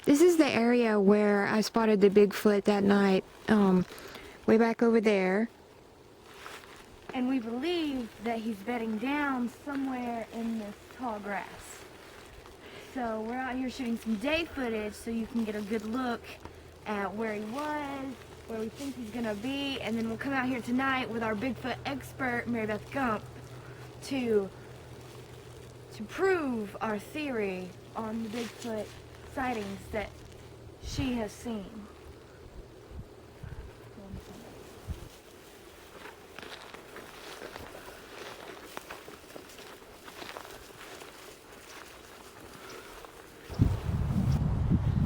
This is the area where I spotted the Bigfoot that night, way back over there. And we believe that he's bedding down somewhere in this tall grass. So we're out here shooting some day footage so you can get a good look at where he was, where we think he's gonna be, and then we'll come out here tonight with our Bigfoot expert, Mary Beth Gump, to prove our theory on the Bigfoot sightings that she has seen.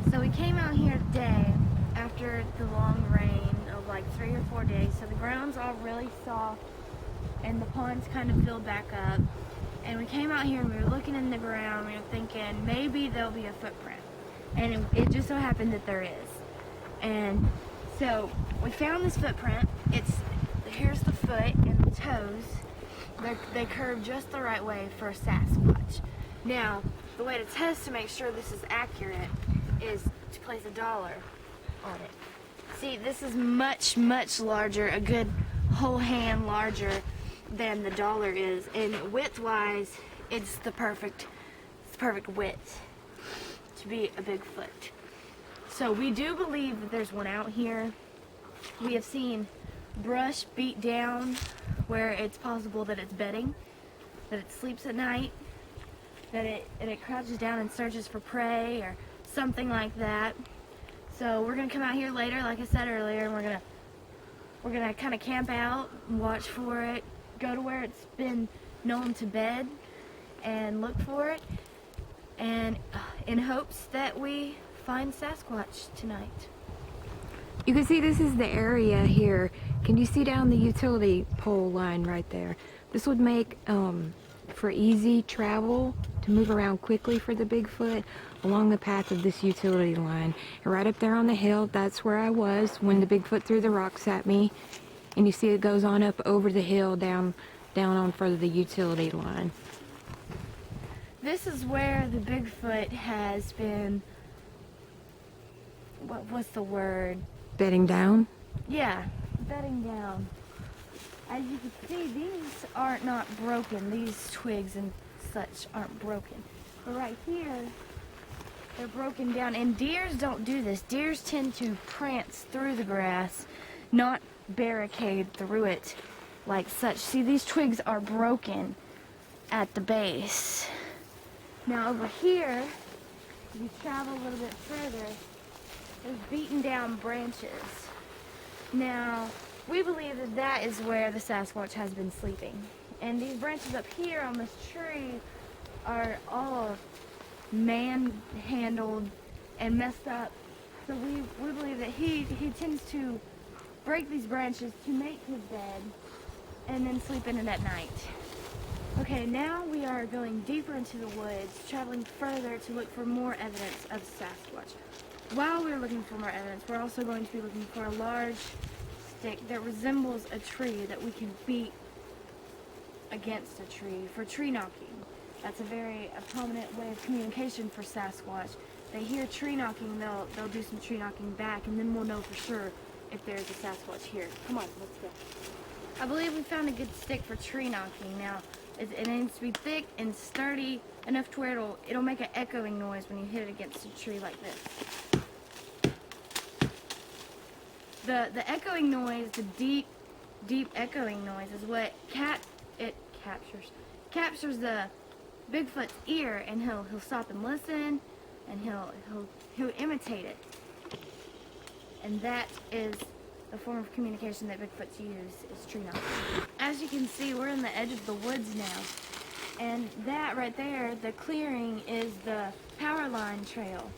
So we came out here today after the long rain of like 3 or 4 days, so the ground's all really soft and the pond's kind of filled back up. And we came out here and we were looking in the ground, we were thinking maybe there'll be a footprint. And it just so happened that there is. And so we found this footprint. Here's the foot and the toes. They curve just the right way for a Sasquatch. Now, the way to test to make sure this is accurate is to place $1 on it. See, this is much, much larger, a good whole hand larger than the dollar is, and width-wise, it's the perfect width to be a Bigfoot. So we do believe that there's one out here. We have seen brush beat down where it's possible that it's bedding, that it sleeps at night, that it crouches down and searches for prey or something like that. So we're gonna come out here later, like I said earlier, and we're gonna kind of camp out and watch for it, go to where it's been known to bed and look for it, and in hopes that we find Sasquatch tonight. You can see this is the area here. Can you see down the utility pole line right there? This would make for easy travel to move around quickly for the Bigfoot along the path of this utility line. And right up there on the hill, that's where I was when the Bigfoot threw the rocks at me. And you see it goes on up over the hill down on further the utility line. This is where the Bigfoot has been, what's the word? Bedding down? Yeah, bedding down. As you can see, these are not broken. These twigs and such aren't broken. But right here, they're broken down. And deers don't do this. Deers tend to prance through the grass, not barricade through it like such. See, these twigs are broken at the base. Now over here, if you travel a little bit further, there's beaten down branches. Now, we believe that that is where the Sasquatch has been sleeping. And these branches up here on this tree are all man-handled and messed up. So we believe that he tends to break these branches to make his bed and then sleep in it at night. Okay, now we are going deeper into the woods, traveling further to look for more evidence of Sasquatch. While we're looking for more evidence, we're also going to be looking for a large stick that resembles a tree that we can beat against a tree for tree knocking. That's a prominent way of communication for Sasquatch. They hear tree knocking, they'll do some tree knocking back, and then we'll know for sure if there's a Sasquatch here. Come on, let's go. I believe we found a good stick for tree knocking. Now, it needs to be thick and sturdy enough to where it'll make an echoing noise when you hit it against a tree like this. The echoing noise, the deep echoing noise is what captures the Bigfoot's ear, and he'll stop and listen, and he'll imitate it. And that is the form of communication that Bigfoots use, is tree knocking. As you can see, we're in the edge of the woods now, and that right there, the clearing, is the power line trail.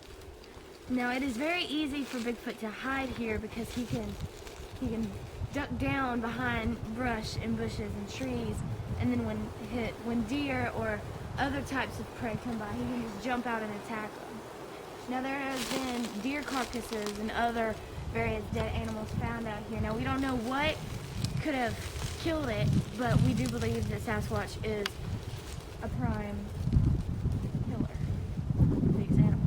Now, it is very easy for Bigfoot to hide here because he can duck down behind brush and bushes and trees, and then when deer or other types of prey come by, he can just jump out and attack them. Now, there have been deer carcasses and other various dead animals found out here. Now, we don't know what could have killed it, but we do believe that Sasquatch is a prime killer of these animals.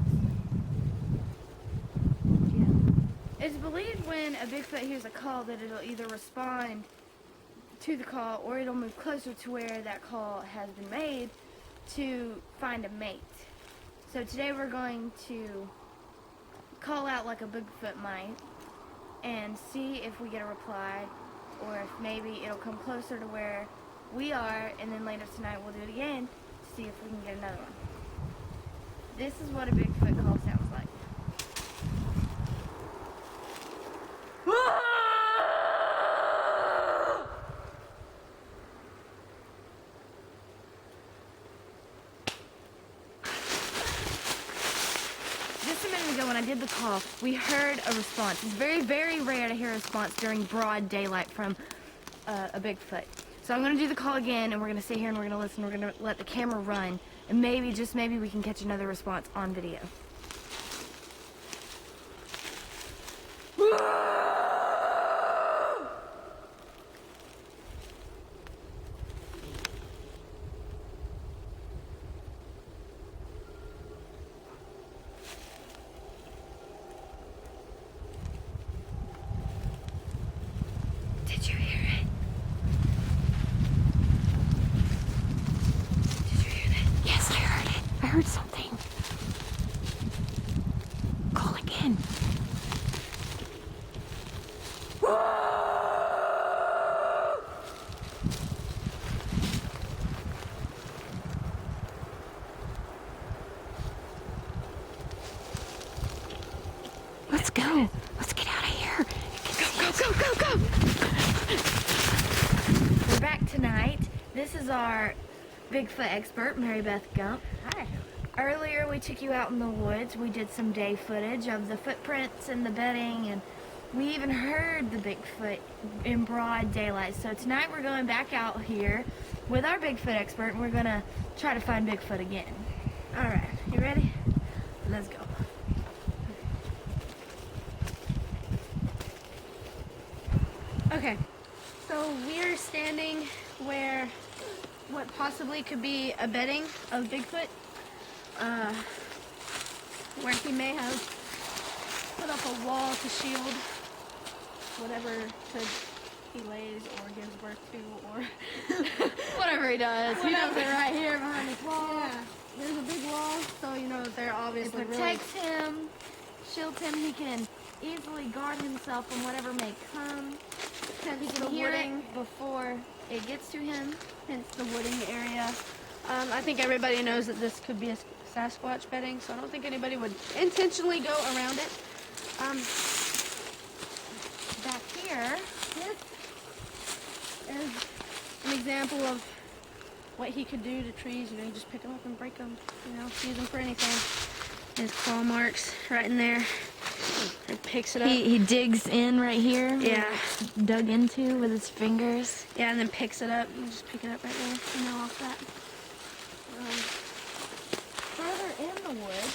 It's believed when a Bigfoot hears a call that it'll either respond to the call or it'll move closer to where that call has been made to find a mate. So today we're going to call out like a Bigfoot might and see if we get a reply, or if maybe it'll come closer to where we are, and then later tonight we'll do it again to see if we can get another one. This is what a Bigfoot call sounds like. Just a minute ago when I did the call, we heard a response. It's very, very rare to hear a response during broad daylight from a Bigfoot. So I'm going to do the call again, and we're going to sit here and we're going to listen. We're going to let the camera run, and maybe, just maybe, we can catch another response on video. Did you hear it? Did you hear that? Yes, I heard it. I heard something. Call again. Let's go. Let's get out of here. Go. We're back tonight. This is our Bigfoot expert, Mary Beth Gump. Hi. Earlier we took you out in the woods. We did some day footage of the footprints and the bedding, and we even heard the Bigfoot in broad daylight. So tonight we're going back out here with our Bigfoot expert, and we're going to try to find Bigfoot again. All right, you ready? Let's go. Okay, so we're standing where what possibly could be a bedding of Bigfoot, where he may have put up a wall to shield whatever he lays or gives birth to, or whatever he does. He does it right here behind this wall. Yeah, there's a big wall, so you know they're obviously It protects him, shields him. He can easily guard himself from whatever may come. He can hear it before it gets to him. hence the wooding area. I think everybody knows that this could be a Sasquatch bedding, so I don't think anybody would intentionally go around it. Back here, This is an example of what he could do to trees. You know, you just pick them up and break them. You know, use them for anything. His claw marks right in there. It picks it up. He digs in right here. Yeah. Dug into with his fingers. Yeah, and then picks it up. You just pick it up right there. You know, off that. further in the woods,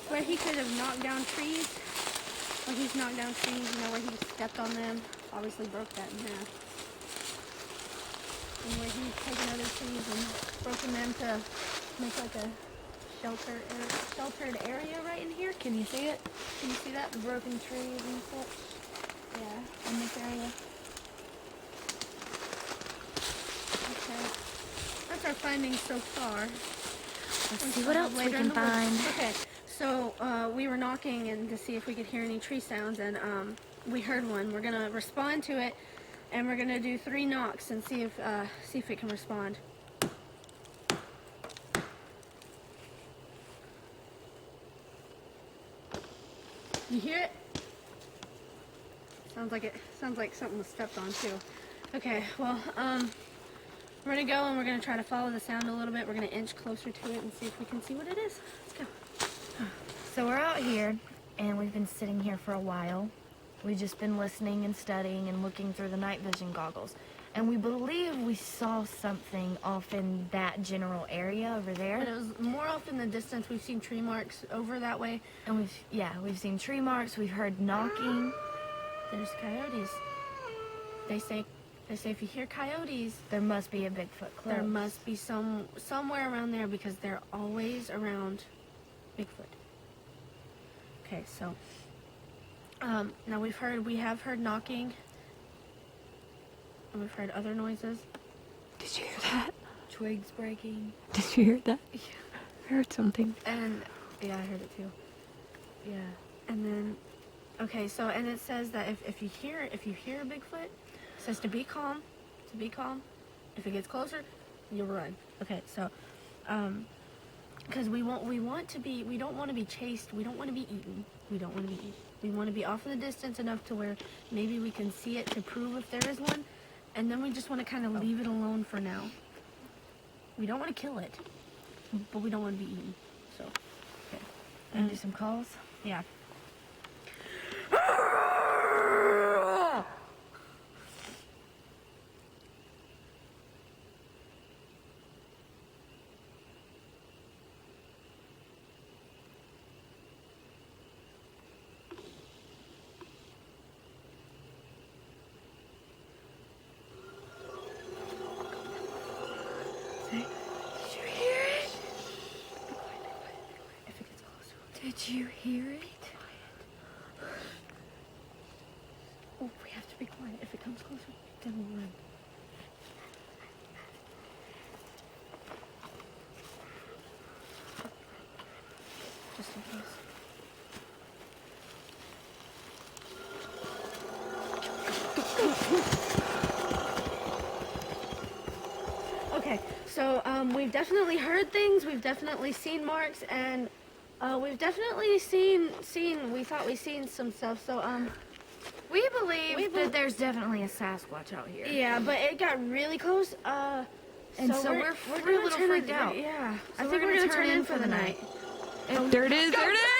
Where he could have knocked down trees. Where he's knocked down trees, you know, where he stepped on them. Obviously broke that in half. And where he's taken other trees and broken them to make like a sheltered area right in here. Can you see it? Can you see that? The broken trees and such. Yeah, in this area. Okay. That's our findings so far. Let's see what else we Later in can the woods. find. Okay, so we were knocking and to see if we could hear any tree sounds, and we heard one. We're gonna respond to it, and we're gonna do 3 knocks and see if it can respond. You hear it? Sounds like something was stepped on too. Okay, well, we're gonna go and we're gonna try to follow the sound a little bit. We're gonna inch closer to it and see if we can see what it is. Let's go. So we're out here, and we've been sitting here for a while. We've just been listening and studying and looking through the night vision goggles. And we believe we saw something off in that general area over And there. it was more off in the distance. We've seen tree marks over that way. And we've seen tree marks, we've heard knocking. There's coyotes. They say if you hear coyotes, There must be a Bigfoot close. there must be somewhere around there because they're always around Bigfoot. Okay, so now we have heard knocking, and we've heard other noises. Did you hear that? Twigs breaking. Did you hear that? Yeah. I heard something. And yeah, I heard it too. Yeah. And then okay, so and it says that if you hear a Bigfoot, it says to be calm. If it gets closer, you'll run. Okay, so because we don't want to be chased, we don't want to be eaten. We want to be off in the distance enough to where maybe we can see it to prove if there is one, and then we just want to kind of leave it alone for now. We don't want to kill it, but we don't want to be eaten. So, okay. And do some calls. Yeah. Did you hear it? Oh, we have to be quiet. If it comes closer, then we'll run. Just in case. Okay, so we've definitely heard things. We've definitely seen marks, and we've definitely seen. We thought we seen some stuff. So We believe that there's definitely a Sasquatch out here. yeah, but it got really close. And so we're a gonna little turn freaked in- out. Yeah, So I think we're gonna turn in for the night. There it is. There it is.